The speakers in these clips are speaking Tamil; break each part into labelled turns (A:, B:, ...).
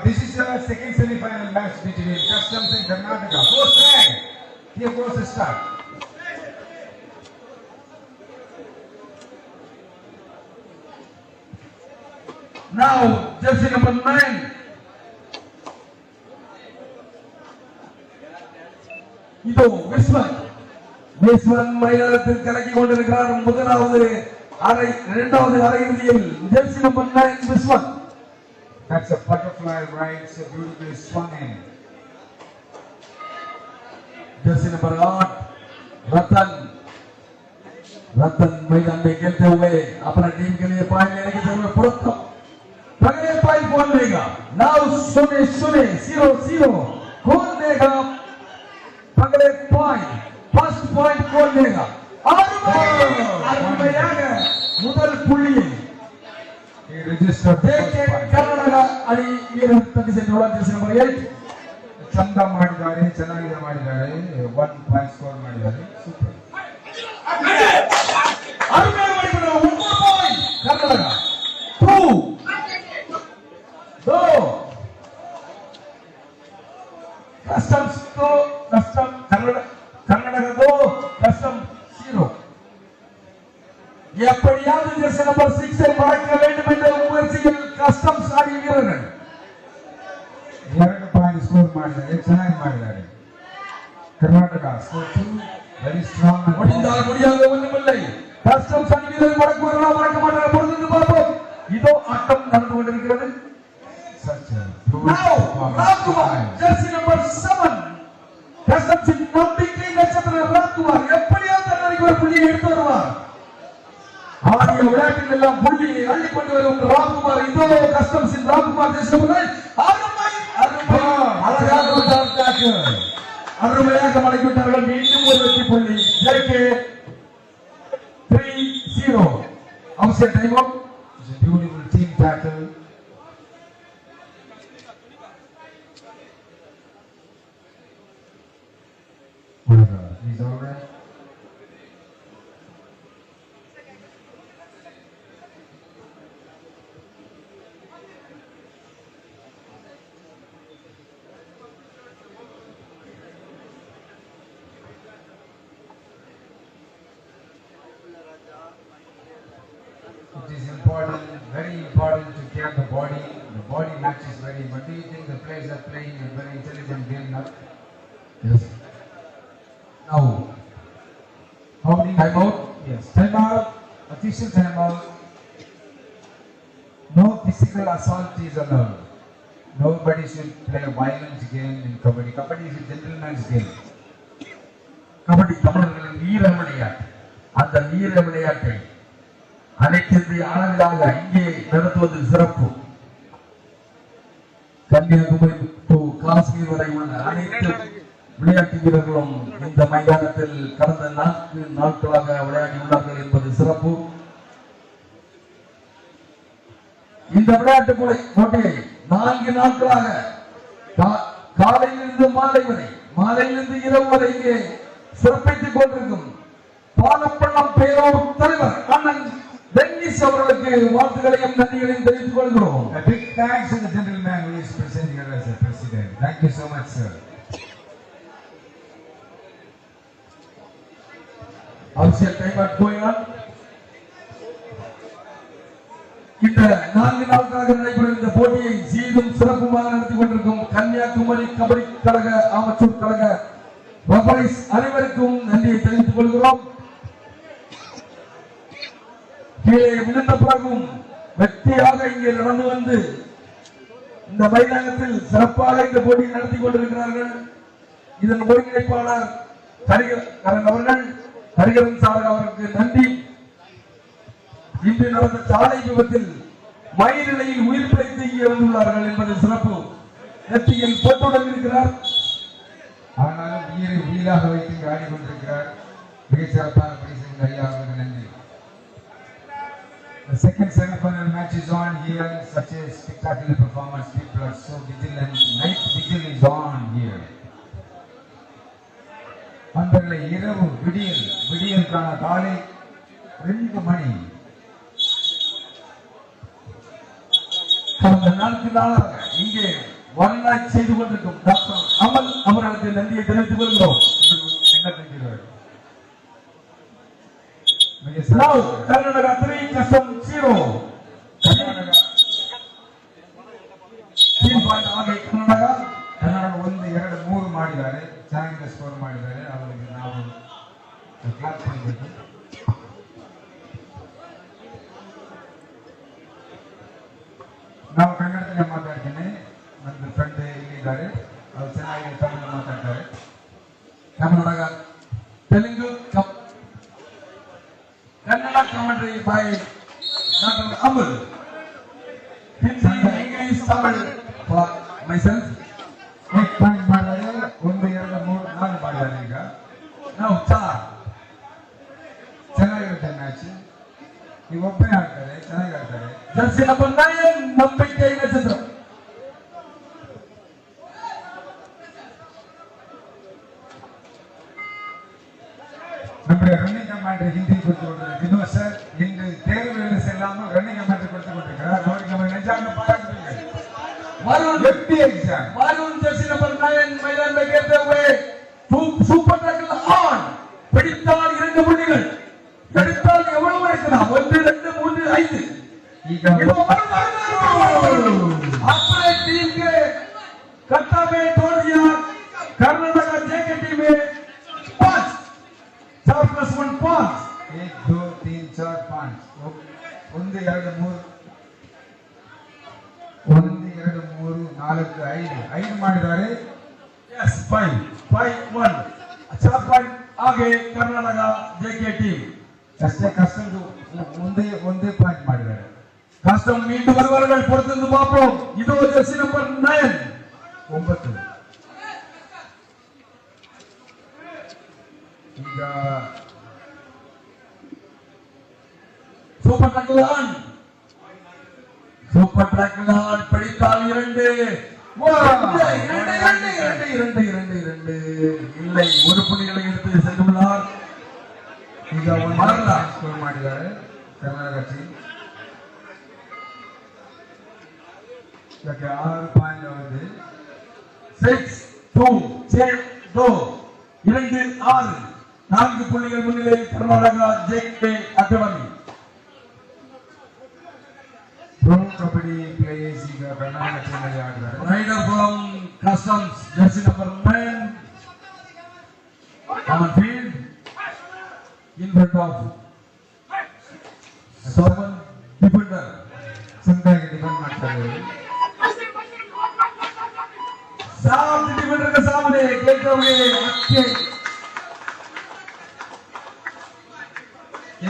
A: This is the second semi-final match between Customs and Karnataka. First leg. Here goes the start.
B: Now, jersey number 9. இதோ விஸ்வன் மைதானத்தில் கலக்கி கொண்டிருக்கிறார். முதலாவது அரை, இரண்டாவது அரையிறுதியில் Jersey number 9 விஸ்வன்.
A: That's a butterfly ride, so beautifully swung in.
B: Jersey number 8 रतन मैदान में खेलते हुए अपना टीम के लिए पॉइंट लेने के लिए पुरुषोत्तम पहले पॉइंट कौन लेगा? नाउ सुने 0-0 कौन लेगा पहले पॉइंट? फर्स्ट पॉइंट कौन लेगा? முதல் புள்ளியை ಕರ್ನಾಟಕ ಅಡಿ ವೀರ ತೆಗೆಸಿಕೊಳ್ಳುವ ಜೆರ್ಸಿ ನಂಬರ್ 8
A: ಚಂದ ಮಾಡಿದ್ದಾರೆ, ಚೆನ್ನಾಗಿದೆ ಮಾಡಿದ್ದಾರೆ. 1 ಪಾಯಿಂಟ್ ಸ್ಕೋರ್ ಮಾಡಿದ್ದಾರೆ. ಸೂಪರ್.
B: ಅರುಣ್ ಮಾಡಿಕೊಂಡು 1 point Karnataka 2 customs Karnataka 2 custom 0. எப்படியாவது ஜெர்சி நம்பர் 6 ஐ மடக்க வேண்டும் என்ற முயற்சியில் கஸ்டம்ஸ் ஆடிய வீரர்கள்
A: 2 ಪಾಯಿಂಟ್ ಸ್ಕೋರ್ ಮಾಡಿದ್ದಾರೆ, ಚೆನ್ನಾಗಿ ಮಾಡಿದ್ದಾರೆ. Karnataka score 2 very strong.
B: முடிந்தால் முடியாத ஒன்றுமில்லை. கஸ்டம்ஸ் அணி வீரர்கள் மடக்குவார்களா மடக்க மாட்டார்கள் பொறுத்து பார்ப்போம். இதோ ஆட்டம் நடந்து கொண்டிருக்கிறது. ராஜ்குமார் ஜெர்சி நம்பர் 7 கஸ்டம்ஸின் நம்பிக்கை நட்சத்திரம் ராஜ்குமார் எப்படியாவது தன்னறிக்கு ஒரு புள்ளியை எடுத்து வருவார். ஆடிய விளையாட்டில் எல்லாம் புள்ளியை அள்ளிக்கொண்டு வரும் ராஜ்குமார். இதோ கஸ்டம்ஸின் ராஜ்குமார் தேசமுறை அருமையாக மடக்கிவிட்டார்கள். மீண்டும் ஒரு வெற்றி புள்ளி. ஜெர்கே 3-0. அவசிய time out.
A: Beautiful team tackle. He's all right. It is important, very important to care the body. The body match is very. What do you think the players are playing a very intelligent game now?
B: Yes. Now,
A: How many
B: time out.
A: Yes, time out. Official time out. No physical assault is allowed. Nobody should play a violent game in kabaddi. Kabaddi is a gentleman's game.
B: Kabaddi தமிழர்களின் வீர விளையாட்டு. அந்த வீர விளையாட்டை அனைத்திந்திய அளவிலாக இங்கே நடத்துவது சிறப்பு. கன்னியாகுமரி டு காஷ்மீர் வரை உள்ள அனைத்து விளையாட்டு வீரர்களும் இந்த மைதானத்தில் கடந்த 4 நாட்களாக விளையாடியுள்ளார்கள் என்பது சிறப்பு. இந்த விளையாட்டு போட்டியை 4 நாட்களாக காலையிலிருந்து மாலை வரை, மாலையிலிருந்து இரவு வரை இங்கே சிறப்பித்துக் கொண்டிருக்கும் பாலப்பள்ளம் பேரூர் தலைவர் அண்ணன் டென்னிஸ் அவர்களுக்கு வாழ்த்துக்களையும் நன்றிகளையும் தெரிவித்துக் கொள்கிறோம்.
A: A big thanks to the gentleman who is present here as a president. Thank you so much, sir.
B: Official time out going on. இந்த 4 நாட்களாக நடைபெறும் இந்த போட்டியை சீரும் சிறப்புமாக நடத்தி கொண்டிருக்கும் கன்னியாகுமரி கபடி கழக அமைச்சர் கழக ரெஃபரீஸ் அனைவருக்கும் நன்றியை தெரிவித்துக் கொள்கிறோம். கீழே விழுந்த பிறகும் வெற்றியாக இங்கே நடந்து வந்து இந்த மைதானத்தில் சிறப்பாக இந்த போட்டியை நடத்தி கொண்டிருக்கிறார்கள். இதன் ஒருங்கிணைப்பாளர் ஹரிகரன் சார் அவருக்கு நன்றி. இன்று நடந்த சாலை விபத்தில் மயிரிழையில் உயிர் பிழைத்து இங்கே வந்துள்ளார்கள் என்பது சிறப்பு. நெற்றியில் பொட்டுடன் இருக்கிறார்.
A: ஆனாலும் உயிரை உயிராக வைத்து ஆடிக்கொண்டிருக்கிறார். மிக சிறப்பான பரிசு ஐயா அவருக்கு நன்றி. The second semi-final match is on here. Such a spectacular performance. People are so vigilant. Night vigil is on here. அந்தகளை இரவு விடியலுக்கான காலை 2 மணி
B: கடந்த 4 நாளாக இங்கே வரலாறு செய்து கொண்டிருக்கும் டாக்டர் அமல் அவர்களுக்கு நன்றியை தெரிவித்துக் கொள்கிறோம். Now Karnataka 3 custom 0. Karnataka 3 point ಆಗಿ ಕರ್ನಾಟಕ
A: 1 2 3 ಮಾಡಿದ್ದಾರೆ. ಚೆನ್ನಾಗಿ ಸ್ಕೋರ್ ಮಾಡಿದ್ದಾರೆ. ಅವರಿಗೆ ನಾವು ಕ್ಲಾಸ್ ಮಾಡಬೇಕು. ನಾವು ಕನ್ನಡದಲ್ಲಿ ಮಾತಾಡ್ತೀನಿ. ನನ್ನ ಫ್ರೆಂಡ್ ಇಲ್ಲಿದ್ದಾರೆ, ಅವರು ಚೆನ್ನಾಗಿ ತಮಿಳು ಮಾತಾಡ್ತಾರೆ.
B: Karnataka Telugu Kannada commentary by Dr. Amal. Hindi, English, Tamil for myself.
A: 8 point ಮಾಡಿದ್ದಾರೆ. 1 2 3 4 ಮಾಡಿದ್ದಾರೆ ಈಗ.
B: Now, Char.
A: ಚೆನ್ನಾಗಿರುತ್ತೆ ಮ್ಯಾಚ್. ಈಗ ಒಬ್ಬನೇ ಆಡ್ತಾರೆ, ಚೆನ್ನಾಗಿ ಆಡ್ತಾರೆ.
B: Jersey number 9, ನಂಬಿಕೆ ನಕ್ಷತ್ರ.
A: நம்முடைய ரன்னிங் கமாண்டர் ஹிந்தி கொடுத்து கொண்டிருக்கிறார் வினோத் சார். இன்று தேர்வுகளை செல்லாமல் ரன்னிங் கமாண்டர் கொடுத்து கொண்டிருக்கிறார். அவருக்கு நம்ம நெஞ்சார்ந்த பாராட்டுகள்.
B: வருண்
A: எப்படி எக்ஸாம்
B: வருண் ஜெர்சி நம்பர் 9 मैदान में खेलते हुए சூப்பர் டேக்கிள் ஆன். பிடித்தால் 2 புள்ளிகள். எடுத்தால் எவ்வளவு இருக்கலாம்? 1 2 3 5.
A: ಈಗ
B: अपने टीम के कट्टा में तोड़ दिया कर्नाटका जेके टीम में 5 4 + 1 5.
A: 1 2 3 4 5 1 2 3 1 2 3 4 5 ಮಾಡಿದ್ದಾರೆ.
B: Yes, 5 1 4 ಪಾಯಿಂಟ್ ಆगे कर्नाटका जेके टीम.
A: ಅಷ್ಟೇ ಕಷ್ಟದ್ದು ಒಂದೇ ಪಾಯಿಂಟ್ ಮಾಡಿದ್ದಾರೆ.
B: கஷ்டம் மீண்டும் வருவார்கள், பொறுத்திருந்து பார்ப்போம். இதோ ஜெர்சி நம்பர் 9
A: 9. ಈಗ
B: super tackle on. Super tackle on. பிடித்தால் 2 இல்லை, 1 புள்ளிகளை எடுத்து சென்றுள்ளார்.
A: ಈಗ 1 ಸ್ಕೋರ್ ಮಾಡಿದ್ದಾರೆ ಕರ್ನಾಟಕ ಟೀಮ್. ಇದಕ್ಕೆ 6 ಪಾಯಿಂಟ್ ಆಗಿದೆ.
B: 6 2 2 2 6 4 புள்ளிகள் முன்னிலையில் Karnataka JK academy.
A: Pro kabaddi players ಈಗ ಕರ್ನಾಟಕ ಟೀಮ್ ಅಲ್ಲಿ ಆಡಿದ್ದಾರೆ.
B: Raider from customs jersey number 9 on field in front of 7 defender.
A: ಚೆನ್ನಾಗಿ ಡಿಫೆಂಡ್ ಮಾಡ್ತಾರೆ.
B: सात डिफेंडर के सामने खेलते हुए अच्छे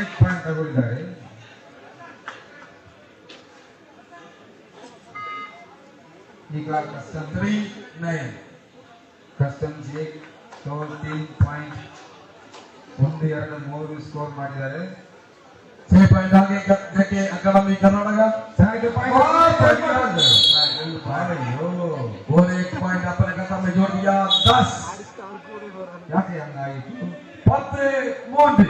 A: 1 ಪಾಯಿಂಟ್ ತಗೊಂಡಿದ್ದಾರೆ. ಈಗ ಕಸ್ಟಮ್ಸ್
B: 3 9
A: ಕಸ್ಟಮ್ಸ್ 1 2 3 ಪಾಯಿಂಟ್ 1 2 3 ಸ್ಕೋರ್ ಮಾಡಿದ್ದಾರೆ.
B: 6 पॉइंट आगे जेके अकादमी कर्नाटका.
A: ಚೆನ್ನಾಗಿ ಪಾಯಿಂಟ್
B: और 1 पॉइंट अपने खाता में जोड़ दिया. 10
A: ಯಾಕೆ ಹಂಗಾಯಿತು?
B: 10 3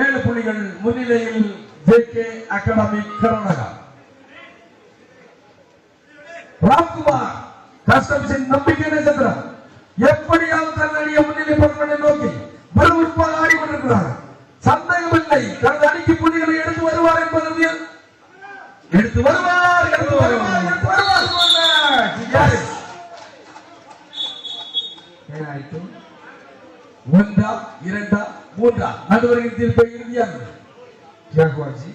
B: 7 புள்ளிகள் முன்னிலையில் ஜேகே அகாடமி கர்நாடகா. ராம்குமார் கஸ்டம்ஸின் நம்பிக்கை நட்சத்திரம் எப்படியாவது தன்னுடைய முன்னிலை பக்கத்தை நோக்கி விறுவிறுப்பாக ஆடிக்கொண்டிருக்கிறார். சந்தேகமில்லை, தனது அணிக்கு புள்ளிகளை எடுத்து வருவார் என்பது எடுத்து வருவார்.
A: ಏನಾಯಿತು?
B: 1 2 3 நடுவரின் தீர்ப்பை இறுதியாக
A: ಜಾಗ್ವಾಜಿ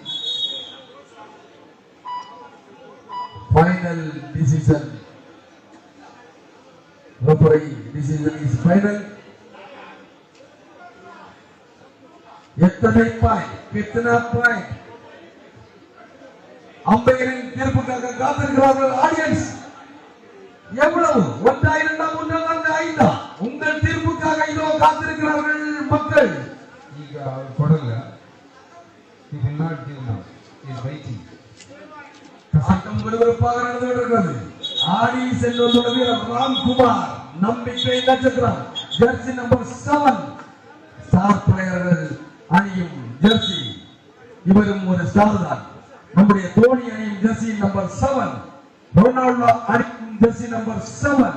B: final decision. Referee decision is final. எத்தனை பாயிண்ட், कितना பாயிண்ட் அம்பையரின் தீர்ப்புக்காக காத்திருக்கிறார்கள் ஆடியன்ஸ். எவ்வளவு? 1 2 3 4 5 உங்கள் தீர்ப்புக்காக இதோ காத்திருக்கிறார்கள் மக்கள்.
A: ಈಗ ಅವ್ರು ಕೊಡಲ್ಲ. he will not give now. he is waiting.
B: ஆட்டம் விறுவிறுப்பாக நடந்து கொண்டிருக்கிறது. ஆடி செல்வதோட வீரர் ராம்குமார் நம்பிக்கை நட்சத்திரம் ஜெர்சி நம்பர் 7 ஸ்டார் பிளேயர்கள் அணியும் ஜெர்சி. இவரும் ஒரு ஸ்டார் தான். நம்முடைய தோனி அணியும் ஜெர்சி நம்பர் 7 Ronaldo அடிக்கும் ஜெர்சி நம்பர் 7.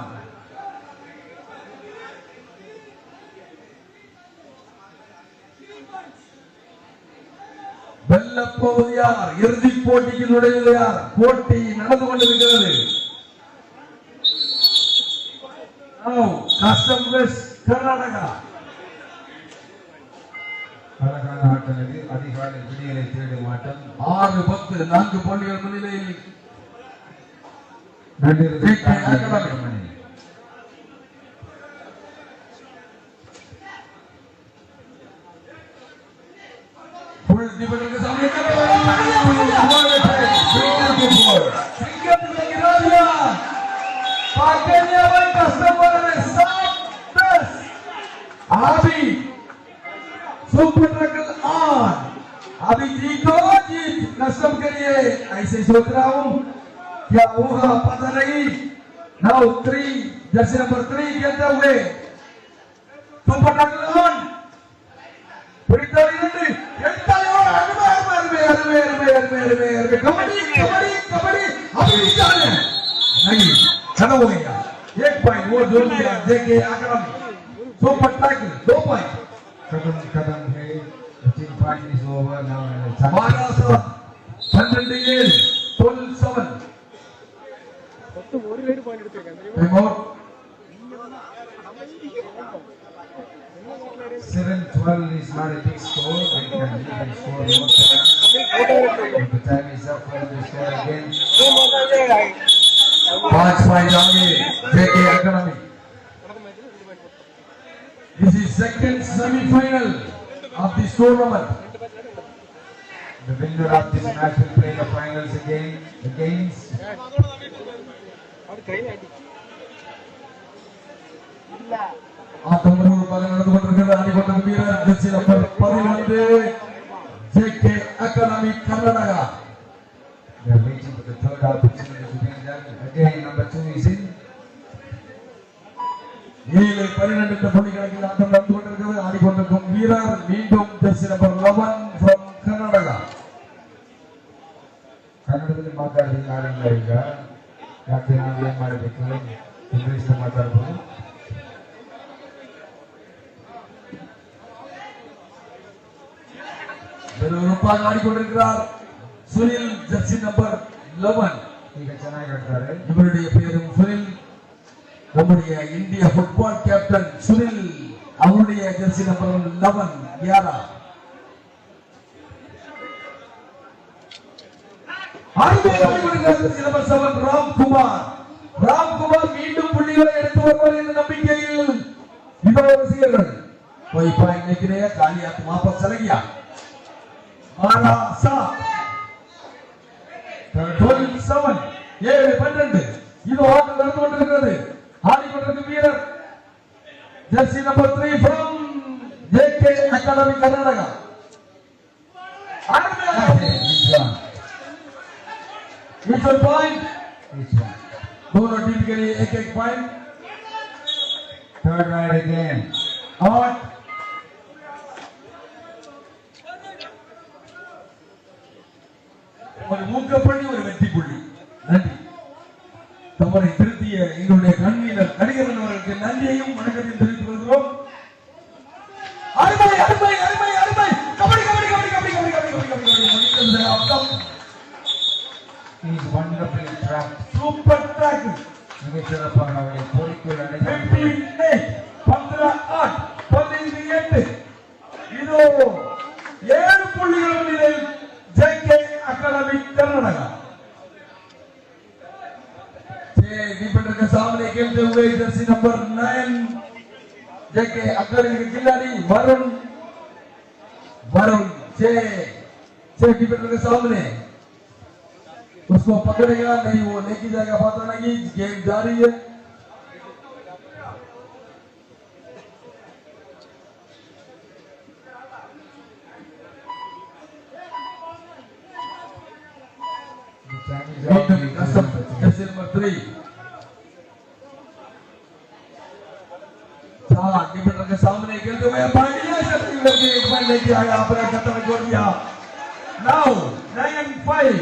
B: வெல்லப்போவது யார்? இறுதிப் போட்டிக்கு நுழைவது யார்? போட்டி நடந்து கொண்டிருக்கிறது. Custom west Karnataka.
A: அழகான ஆட்டம் இது. அதிகாலை விடியலை தேடும் ஆட்டம்.
B: 6-10 4 போட்டிகள் முன்னிலையில் सुपर ट्रैकल ऑन अभी जीतो जीत नस्म करिए ऐसे सोच रहा हूं क्या होगा पता नहीं नाउ 3 जर्सी नंबर 3 खेलते हुए सुपर ट्रैकल ऑन பிடித்தவர்கள் எடுத்தாலும் अरे कबड्डी कबड्डी कबड्डी अभी जाने नहीं खड़ा हो गया 1 पॉइंट वो जोड़ दिया देखे आक्रमण सुपर ट्रैकल 2 पॉइंट
A: कदम है. The team fight is over now.
B: Maharashtra 12-7 12-7.
A: 7-12 is not a big score. They can score more times. If the time is up for them to score again.
B: 5 points आगे JK Academy. This is second semi-final of this tournament.
A: The winner of this match will play the finals again against
B: ஆட்டமும் நடந்து கொண்டிருக்கிறது. ஆடிக்கொண்டிருக்கும் வீரர் Jersey number 11 JK Academy Karnataka.
A: they are waiting for the third opportunity to win that. Again, number 2 is in.
B: 7-12 புள்ளி கணக்கில் ஆட்டம் நடந்து கொண்டிருக்கிறது. ஆடிக்கொண்டிருக்கும் வீரர் மீண்டும் ஜெர்சி நம்பர் 11 from கர்நாடகா.
A: ಕನ್ನಡದಲ್ಲಿ ಮಾತಾಡಿದ್ರೆ ಈಗ ಯಾಕೆ ನಾವು ಏನ್ ಮಾಡಬೇಕು ಇಂಗ್ಲಿಷ್ ಮಾತಾಡ್ಬೋದು.
B: ರೂಪಾಗಿ ಆಡಿಕೊಂಡಿರುತ್ತಾರ್ ಸುನಿಲ್ ಜರ್ಸಿ ನಂಬರ್ 11.
A: ಈಗ ಚೆನ್ನಾಗಿ ಆಡ್ತಾರೆ.
B: ಇವರುடைய பேரும் சுனில். நம்முடைய இந்திய ஃபுட்பால் கேப்டன் சுனில் அவருடைய ஜெர்சி நம்பர் 11 11 ராம்குமார் மீண்டும் புள்ளிகளை எடுத்து வருவார் என்ற நம்பிக்கையில் இதோ ரசிகர்கள் कोई पॉइंट नहीं गिरेगा. काली हाथ वापस चला गया. मारा सात 12-7 7-12 இது ஆட்டம் நடந்து கொண்டிருக்கிறது. ஆடிக்கொண்டிருக்கும் வீரர் Jersey number 3 from JK Academy Karnataka. Each one point. दोनों टीम के लिए एक एक पॉइंट.
A: Third right again.
B: और ஒரு மூக்கப்பள்ளி ஒரு வெற்றி புள்ளி. நன்றி. தவறை திருத்திய எங்களுடைய கண்வீரர் நடிகரன் அவர்களுக்கு நன்றியையும் வணக்கத்தையும் தெரிவித்துக் கொள்கிறோம். அருமை அருமை அருமை அருமை. Kabaddi kabaddi kabaddi kabaddi kabaddi kabaddi kabaddi kabaddi.
A: He is wonderfully trapped.
B: Super track.
A: மிக சிறப்பாக அவரை கோரிக்கை அடைந்து
B: 15-8 இதோ 7 புள்ளிகள் முன்னிலையில் JK Academy कर्नाटका. डिफेंडर के सामने खेलते हुए जर्सी नंबर 9 JK Academy के खिलाड़ी वरुण छह डिफेंडर के सामने उसको पकड़ेगा नहीं, वो लेके जाएगा, पता नहीं. गेम जारी है. नंबर 3 डिफेंडर के सामने खेलते हुए एक पॉइंट लेके आया. अपना खत्म कर दिया. नाउ 9-5.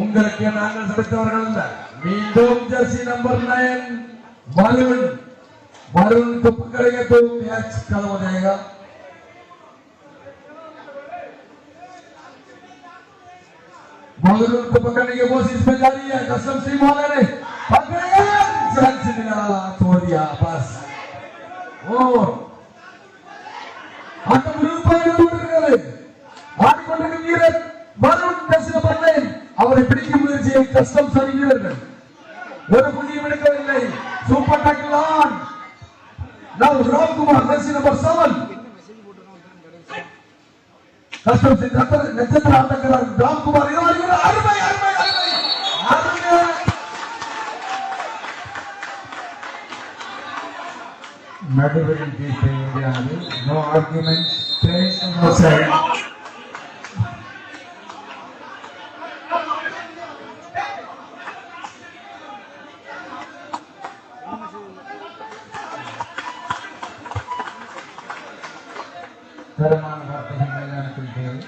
B: உங்களுக்கு நாங்கள் செலுத்தவர்கள் மீண்டும் ஜெர்சி नंबर 9 मरून को पकड़ेगा तो मैच खत्म हो जाएगा। मरून को पकड़ने की कोशिश में जारी है। कसम सिंह वाले ने पकड़ेगा, चांस मिला, छोड़ दिया बस। और आता मरून पर उड़कर ஆடிக்கொண்டிருக்கிற வீரர் மरून ஜெர்சி नंबर 9 அவரை பிடிக்கும் முயற்சியை கஸ்டம் சரி வீரர்கள் ஒரு புள்ளியும் எடுக்கவில்லை। Super tackle on now Ramkumar Jersey number 7 custom Singh நட்சத்திர ஆட்டக்காரர் ராம்குமார் இது அருமை அருமை அருமை அருமை
A: நடுவரின் தீர்ப்பை எதிரானது no arguments place no side தரமான வார்த்தைகள் மைதானத்தில் தேவை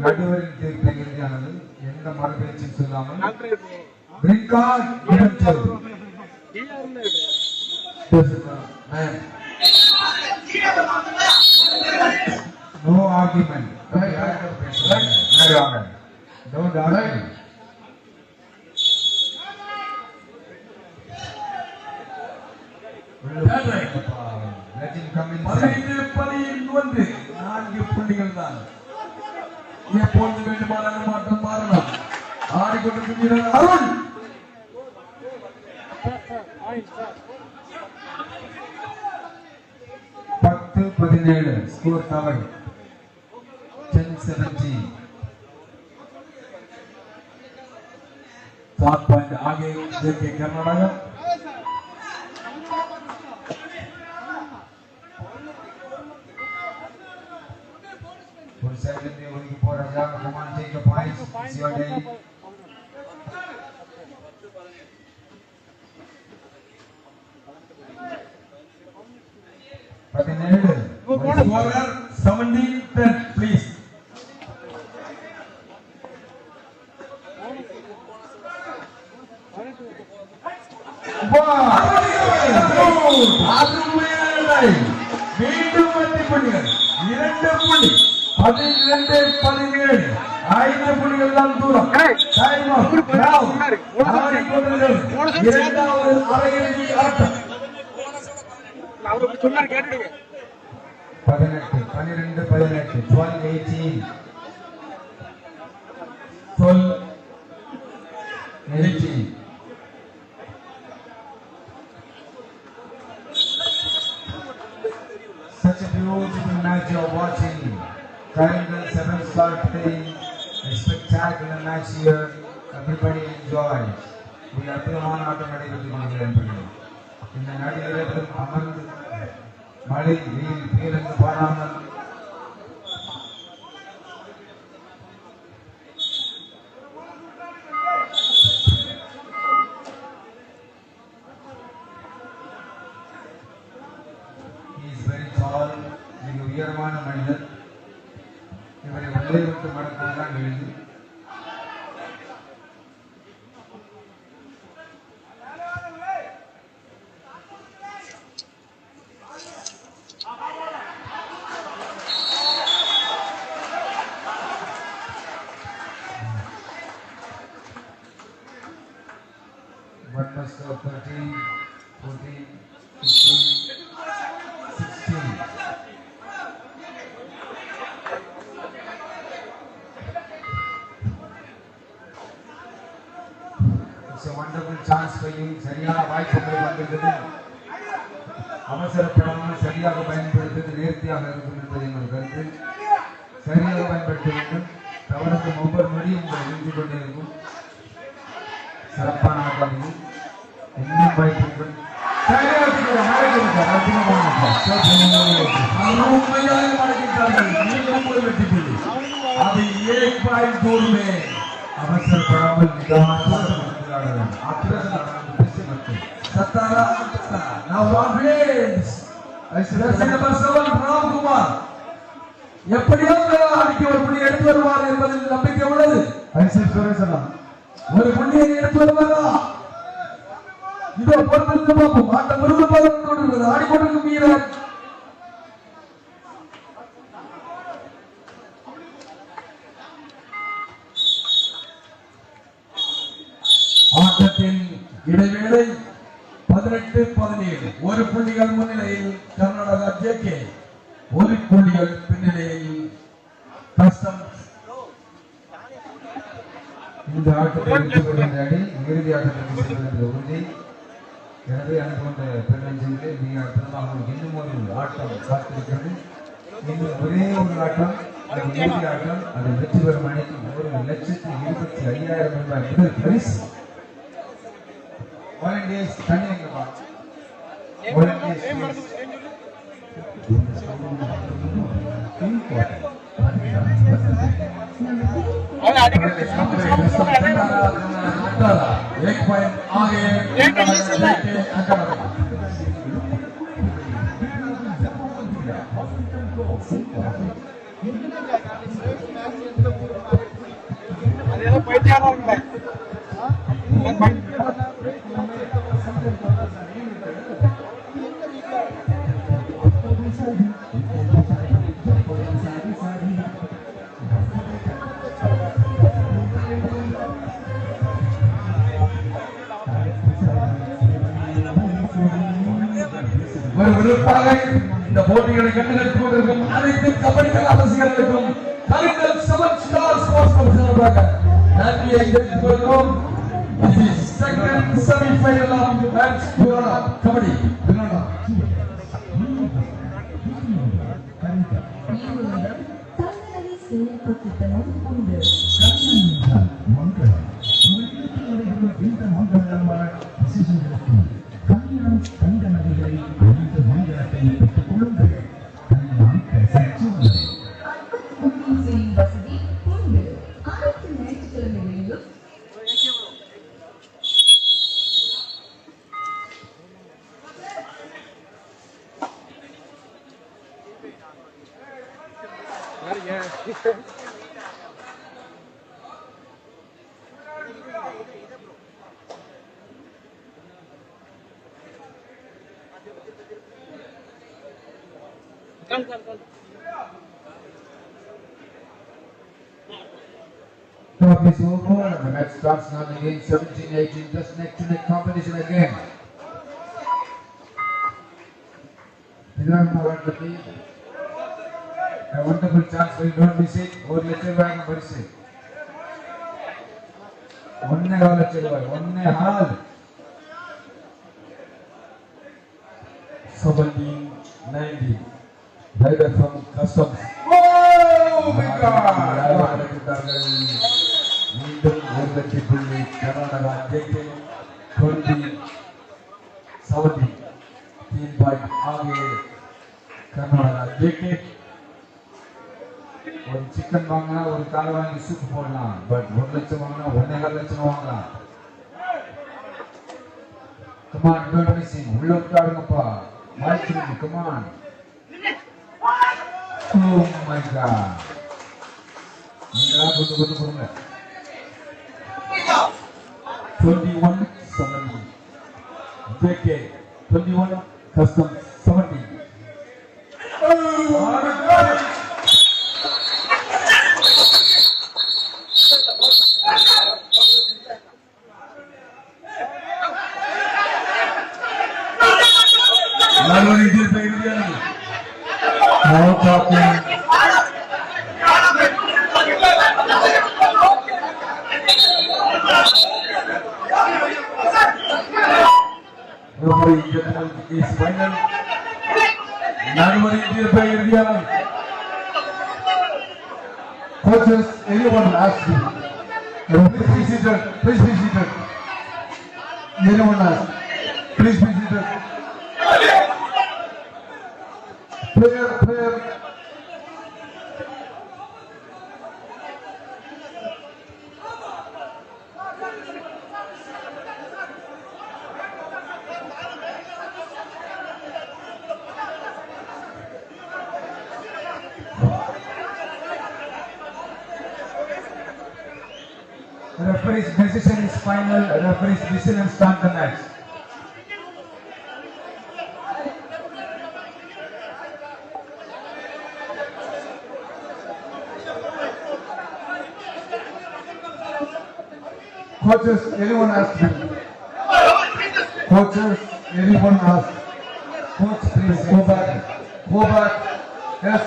A: நடுவரின் தீர்ப்பை இறுதியானது எந்த மறுபேச்சும் சொல்லாமல் no argument don't argue let him come inside
B: 11 4 புள்ளிகள் தான் எப்போது வேண்டுமானாலும் மாற்றம் மாறலாம் ஆடிக்கொண்டிருக்கிற அருண்
A: 10-17 ஸ்கோர் கவர் 10-17
B: 7 पॉइंट आगे देखे Karnataka
A: for second they will for Azam come on take the points it's your day
B: scorer 17-10 please மீண்டும் 2 புள்ளிகள் 12-17 5 புள்ளிகள் தான் தூரம் டைம் ஆஃப் நவ இரண்டாவது அரையிறுதி ஆட்டம்
C: அவருக்கு சொன்னார் கேட்டுடுங்க
A: 12-18 12-18 such a beautiful match you are watching. Triangle 7 start playing a spectacular match here. Everybody enjoys. We are playing automatically. In the night, we are amarந்து மழை வெயில் பேருந்து பாராமல் உயரமான மனிதர் இவரை உள்ளே விட்டு மடக்குவதுதான் எளிது What must go 13, 14, 15, 16. It's a wonderful chance for you. சரியான வாய்ப்பு வந்திருக்கிறது. அவசரப்படாமல் சரியாக பயன்படுத்துவது நேர்த்தியாக இருக்கும் என்பது எங்கள் கருத்து. சரியாக பயன்படுத்த வேண்டும். தவறுக்கும் ஒவ்வொரு நொடியும் உங்களை இருந்து கொண்டே இருக்கும். சிறப்பான ஆட்டம் இது. இன்னும் வாய்ப்புகள் சரியாக அவசரப்படாமல்
B: Now one place. Number 7 Ramkumar. எப்படியாவது அடிக்க ஒரு புள்ளி எடுத்து வருவார் என்பதில் நம்பிக்கை உள்ளது. ஒரு புள்ளியை எடுத்து வருவாரா? இதோ பொறுத்திருந்து பார்ப்போம். ஆட்டம் விறுவிறுப்பாக ஆடிக்கொண்டிருக்கும் வீரர் ஆட்டத்தின் இடைவேளை 18-17. ஒரு புள்ளிகள் முன்னிலையில் கர்நாடகா ஜேகே, ஒரு புள்ளிகள் பின்னிலையில் கஸ்டம்ஸ்.
A: இந்த ஆட்டத்தை விளையாடி இறுதி ஆட்டத்திற்கு செல்வது உறுதி. எனவே எனக்கு வந்த பெருநெஞ்சங்களே, மிக அற்புதமாக இன்னும் ஒரு ஆட்டம் காத்திருக்கிறது. இன்னும் ஒரே ஒரு ஆட்டம், அது இறுதி ஆட்டம். அது வெற்றி பெறும் அணிக்கு 1,25,000 ரூபாய் முதல் பரிசு. வாலண்டியர்ஸ் தனியங்கப்பா. வாலண்டியர்ஸ்
B: एक पॉइंट आगे இந்த போட்டிகளை கண்டுகளித்துக் கொண்டிருக்கும் அனைத்து கபடி கலாரசிகர்களுக்கும் கலைஞர் 7 ஸ்டார் ஸ்போர்ட்ஸ் கிளப் சார்பாக நன்றியை தெரிவித்துக் கொள்கிறோம். Second semifinal of match kabaddi
A: Top is over. The match starts now again. 17-18, just neck-to-neck competition again. A wonderful chance for you, don't miss it. Or let your bag number 6. One hall let your bag. One hall.
B: 17-19. Rider from Customs.
A: Oh my God!
B: மீண்டும் ஒரு வெற்றி புள்ளி கர்நாடகா ஜேகே 20-17. டீம் பாயிண்ட் ஆகிய கர்நாடகா ஜேகே.
A: ஒரு சிக்கன் வாங்கினா ஒரு காலை வாங்கி சூப்பு போடலாம். பட் 1 லட்சம் வாங்கினா 1.5 லட்சம் வாங்கலாம். Come on, don't miss it. உள்ள உட்காருங்கப்பா. மாய்ச்சிருங்க. கமான். Oh my God. நீங்களா கொண்டு கொடுங்க.
B: 21-17. JK 21, Customs 17.
A: No talking.
B: Referee judgment is final. Nobody interfered.
A: Coaches, anyone ask you? Please be seated. Please be seated. Anyone ask? Please be seated. Player. Referee's decision is final. Referee's decision start the match. Coaches, anyone ask me? Coaches, anyone ask? Coach, please go back. Go back. Yes.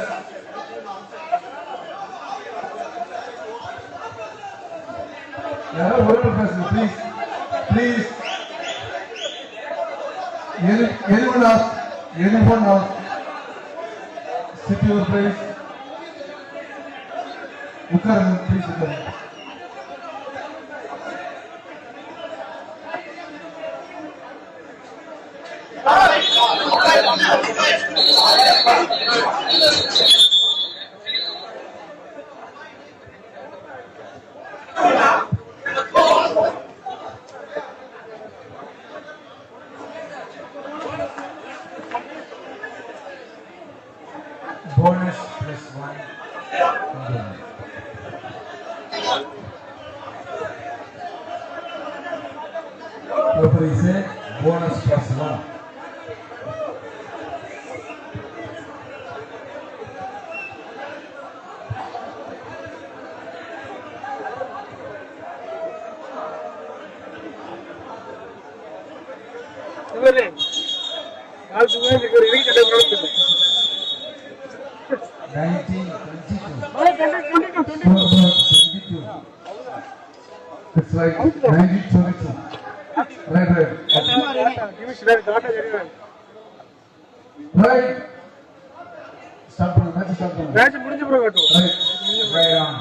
A: Please. Please. Anyone ask? Anyone ask? Sit your place. Ukaran, please. Ukaran. Bonus plus 1. Referee said bonus plus 1. It's like 1922. Right. Right. Start from match.
C: Match முடிஞ்சு bro காட்டு.
A: Right on.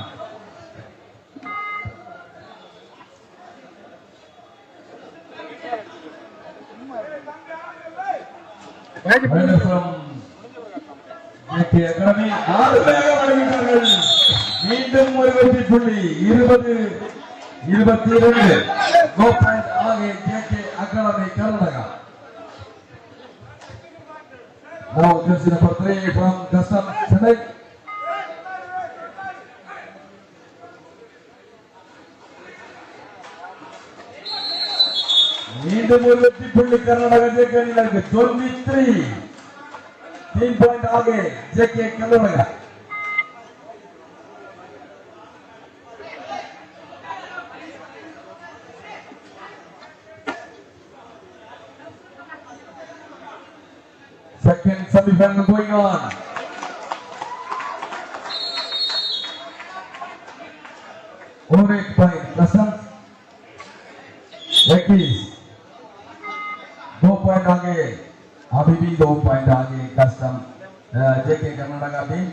C: Match
B: Right from JK Academy. ஆறுதலாக வழங்குகிறார்கள். மீண்டும் ஒரு வெற்றி புள்ளி 20-22. Go point ஆகிய JK Academy Karnataka. Now jersey number 3 from Custom Chennai. மீண்டும் ஒரு வெற்றி புள்ளி கர்நாடக JK அணியினருக்கு 23. 3 point ஆகிய JK Karnataka. Second semi-final going on. Onek point, Customs. Rakis. 2 point आगे. अभी भी 2 point आगे Customs. JK Karnataka team.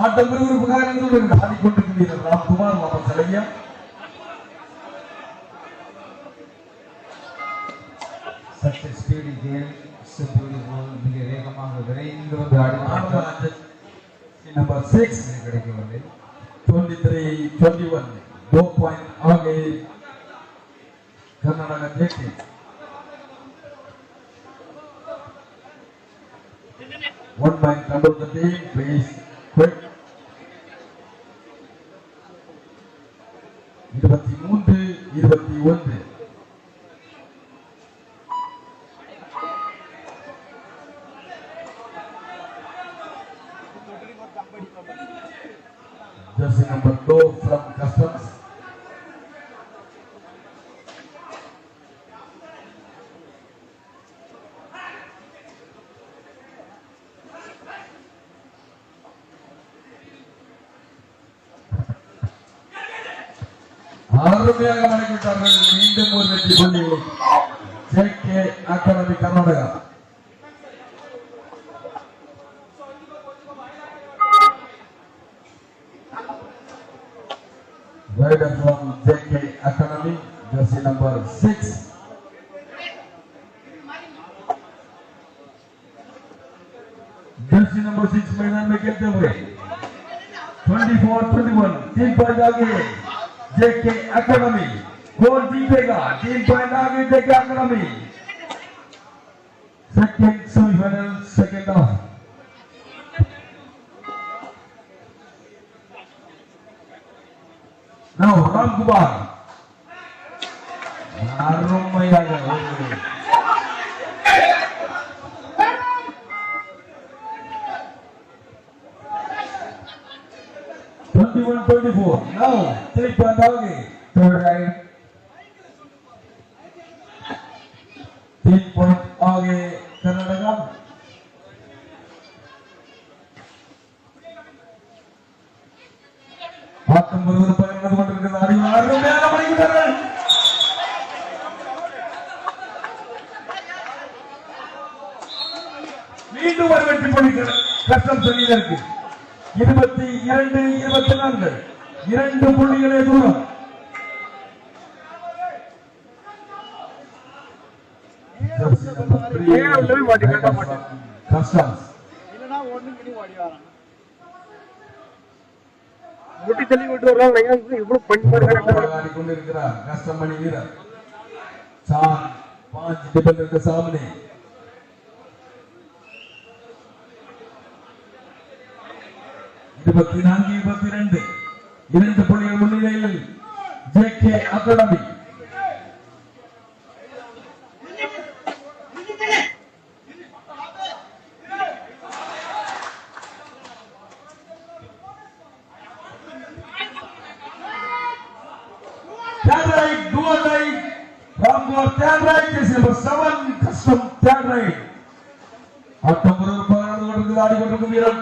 B: ஆட்டம் விறுவிறுப்பாக நடந்து ஆடிக்கொண்டிருக்கிறீர்கள். ராம்குமார் வாபஸ் அலையா.
A: Such a speedy game, so beautiful. மிக வேகமாக விரைந்து வந்து ஆடினார்.
B: நம்பர் 6
A: கிடைக்கவில்லை.
B: 23-21. 2 point ஆगे Karnataka JK. One point control the team, please. Quick. 23-21. Jersey number 2 from Customs. அருமையாக மடக்கிவிட்டார்கள். மீண்டும் ஒரு வெற்றி புள்ளி JK Academy Karnataka. Rider from JK Academy, jersey number 6. Jersey number 6 मैदान में खेलते हुए 24-21 3 पॉइंट आगे JK Academy. कौन जीतेगा? 3 पॉइंट आगे देखे academy. Second semifinal second half. Now Ram Kumar. Arumayaga. 21-24. Now 3 point आगे.
A: Third right.
B: 3 point आगे कर्नाटका. பத்தொன்பது பதினொன்று கொண்டிருக்கிறது. அருமையான மணிக்கூட்டர்கள். மீண்டும் ஒரு வெற்றி புள்ளிகள் கஷ்டம் சொல்லியிருக்கு. 22-24 2 புள்ளிகளே தூரம். கஷ்டம்
C: முட்டி தள்ளி விட்டு வர்றாங்க. இவ்வளவு
B: கொண்டிருக்கிறார் கஷ்டம் பண்ணி வீரர். 5 डिफेंडर के सामने. இருபத்தி 2 புள்ளிகள் முன்னிலையில் JK academy. Third right, dual right, Ramgor third right is number 7, custom third right. October ஆடிக்கொண்டிருக்கும் வீரர்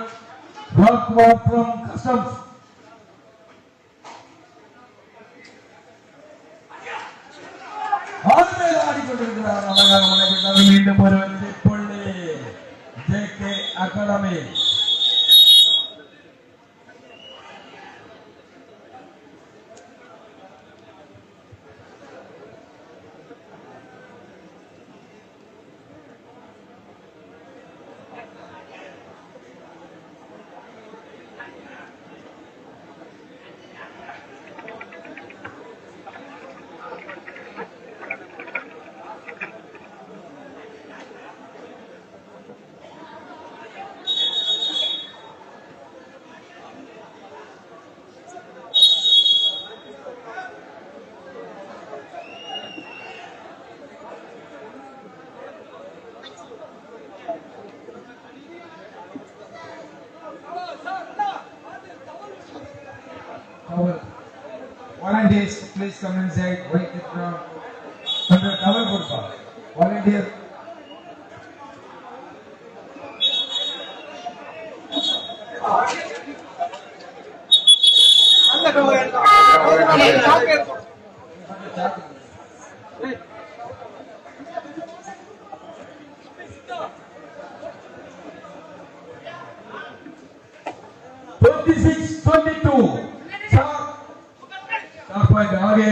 B: Ramgor from customs. ஆடிக்கொண்டிருக்கிறார். அழகாக மனைவிட்டால் மீண்டும் ஒரு வெற்றி புள்ளி JK academy.
A: Volunteers, please come inside. Wait it from under cover football. Volunteer. आगे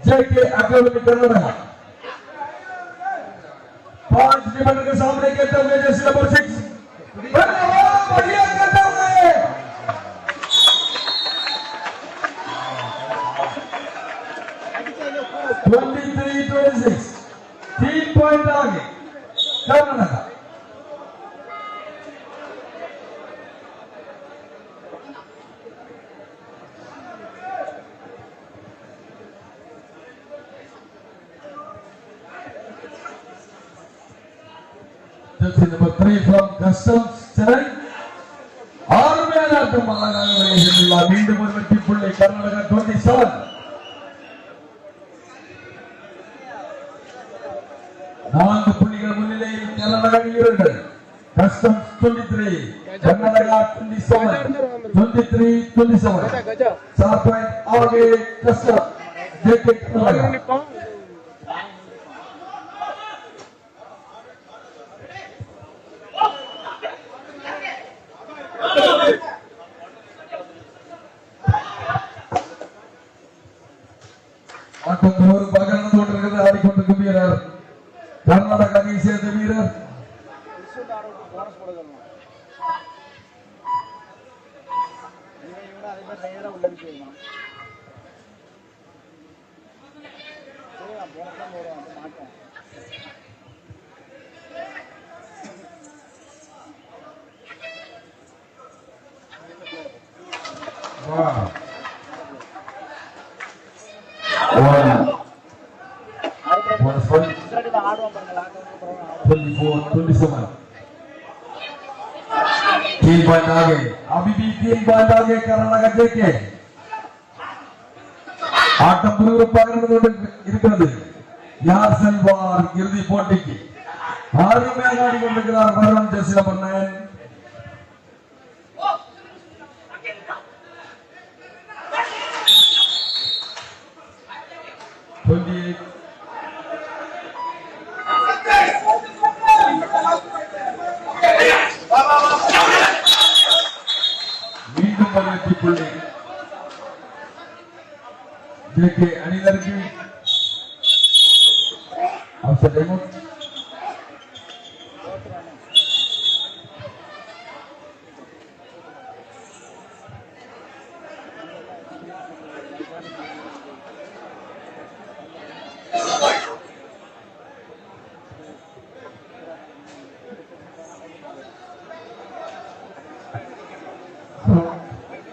A: जेके अकादमी कर्नाटक 5 डिफेंडर के सामने खेलते हुए जैसे नंबर 6 बढ़िया खेलते हुए 23-26 3 पॉइंट आगे Karnataka. Number 3 from Customs Chennai. ஆர்மேலாட்டம் அழகாக விளையாடுகிறார். மீண்டும் ஒரு வெற்றி புள்ளி கர்நாடகா 27. 4 புள்ளிகள் முன்னிலையில் கர்நாடக வீரர்கள். Customs 23, கர்நாடகா 27. 23-27. 4 पॉइंट आगे Customs. जेके कर्नाटका. ஒரு பகல் கொண்டிருக்கிறது. ஆடிக்கொண்டிருக்கும் வீரர் கர்நாடக அணியை சேர்ந்த வீரர் Wow.
B: 24-27 3 पॉइंट आगे अभी भी 3 पॉइंट आगे कर्नाटका जेके ஆட்டம் விறுவிறுப்பாக இருக்கிறது யார் செல்வார் இறுதி போட்டிக்கு அருமையாக ஆடிக்கொண்டிருக்கிறார் வருண் ஜெர்சி நம்பர் 9 28 மீண்டும் பதினெட்டு புள்ளி ஜேகே அணியினருக்கு அவசர remote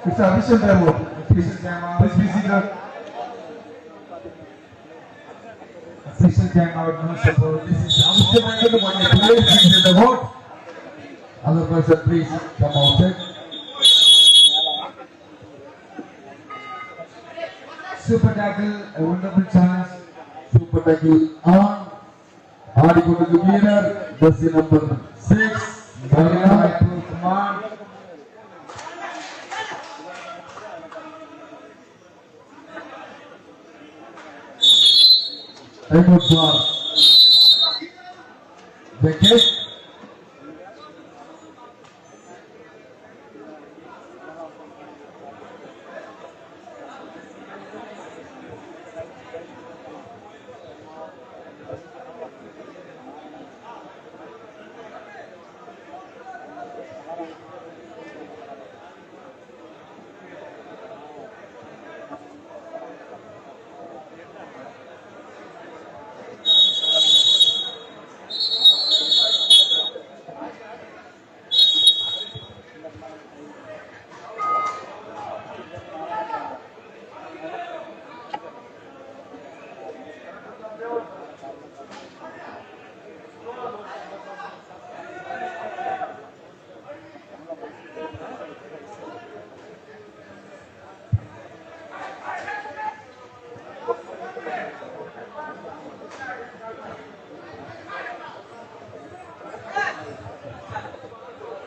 A: It's official time out. Official time out. Please be seated. Official time out. No support. This is official time out. When the players give the vote, other person please come outside. Super tackle, a wonderful chance.
B: Super tackle on. ஆடிக்கொண்டிருக்கும் வீரர் Jersey number 6
A: Come on.
B: Time out for JK.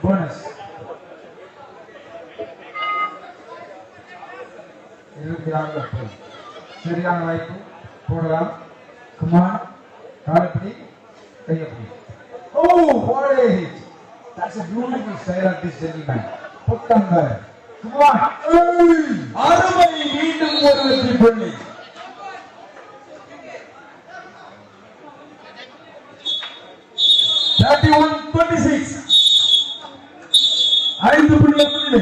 A: Bonus. சரியான வாய்ப்பு போடலாம். Kumar காலப்படி கையப்படி. Oh, what a hit! That's a beautiful style of this gentleman. Puttam there. Come on.
B: அருமை மீண்டும் ஒரு வெற்றி புள்ளி. 31-26 5 புள்ளி முன்னிலை.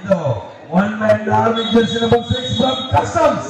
B: இதோ one man army jersey number 6 from Customs.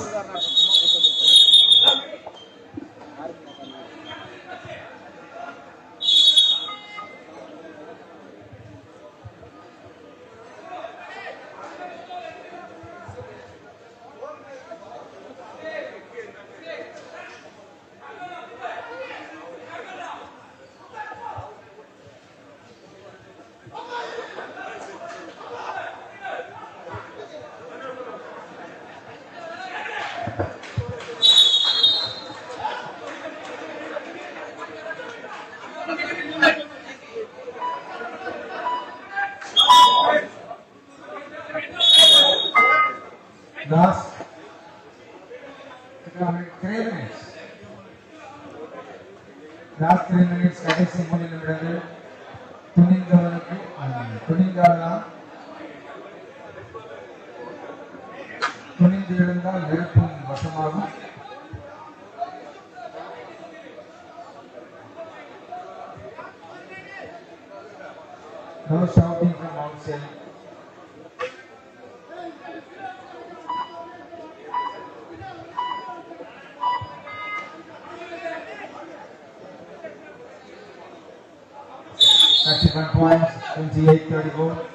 A: Last 3 minutes. Last 3 minutes கடைசி 3 நிமிடங்கள். துணிந்து எழுந்தால் நெருப்பின் வசமாகும். No shouting from outside. Active 1 points, 28-34.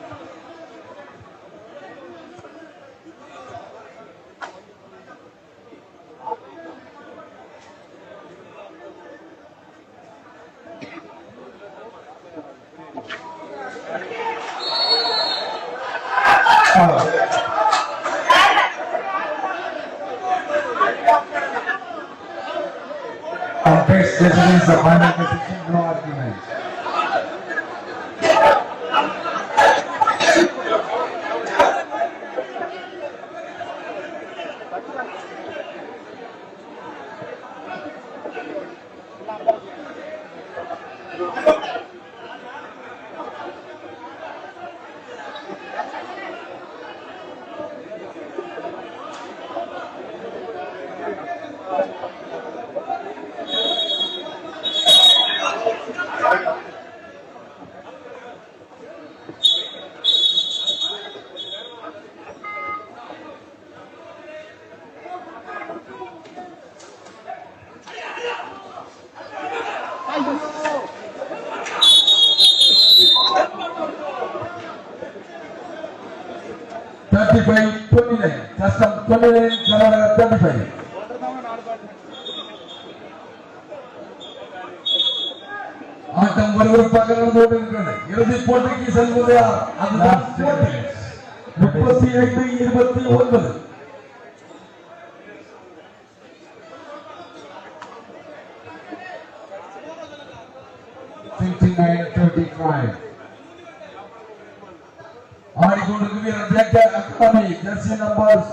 A: This is the final decision, no argument. Custom 29, Karnataka 35. ஆட்டம் பரபரப்பாக நடந்து கொண்டிருக்கிறது. இறுதிப் போட்டிக்கு செல்வது யார்? அதுதான் போட்டி. 38-29. ஆடிக்கொண்டிருக்கும் வீரர் ஜேகே அகாடமி ஜெர்சி நம்பர்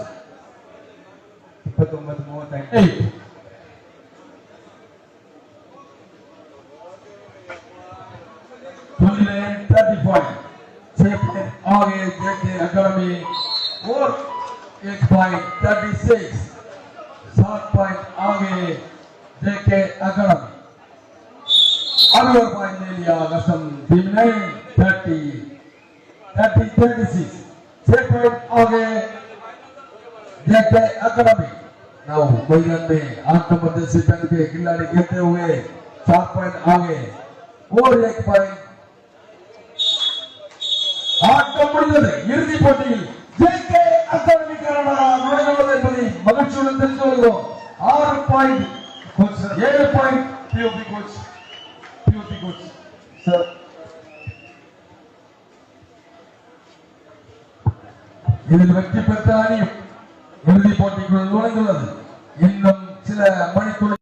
A: 29-38. आगे जेके अकादमी और 1 पॉइंट 36 7 पॉइंट आगे जेके अकादमी अगला पॉइंट ले लिया कसम टीम ने 30-36 6 पॉइंट आगे जेके अकादमी नाउ मैदान में आंतमध्य सितंग के खिलाड़ी खेलते हुए 4 पॉइंट आगे और 1 पॉइंट ஆட்டம் முடிந்தது. இறுதி போட்டியில் ஜேகே அகாடமி கர்நாடகா நுழைந்துள்ளது என்பதை மகிழ்ச்சியுடன் தெரிந்து கொள்கிறோம். 6 பாயிண்ட் 7 பாயிண்ட் பிஓபி கோச் சார் இதில் வெற்றி பெற்ற அணி இறுதி போட்டிக்குள் நுழைந்துள்ளது. இன்னும் சில மணித்துளி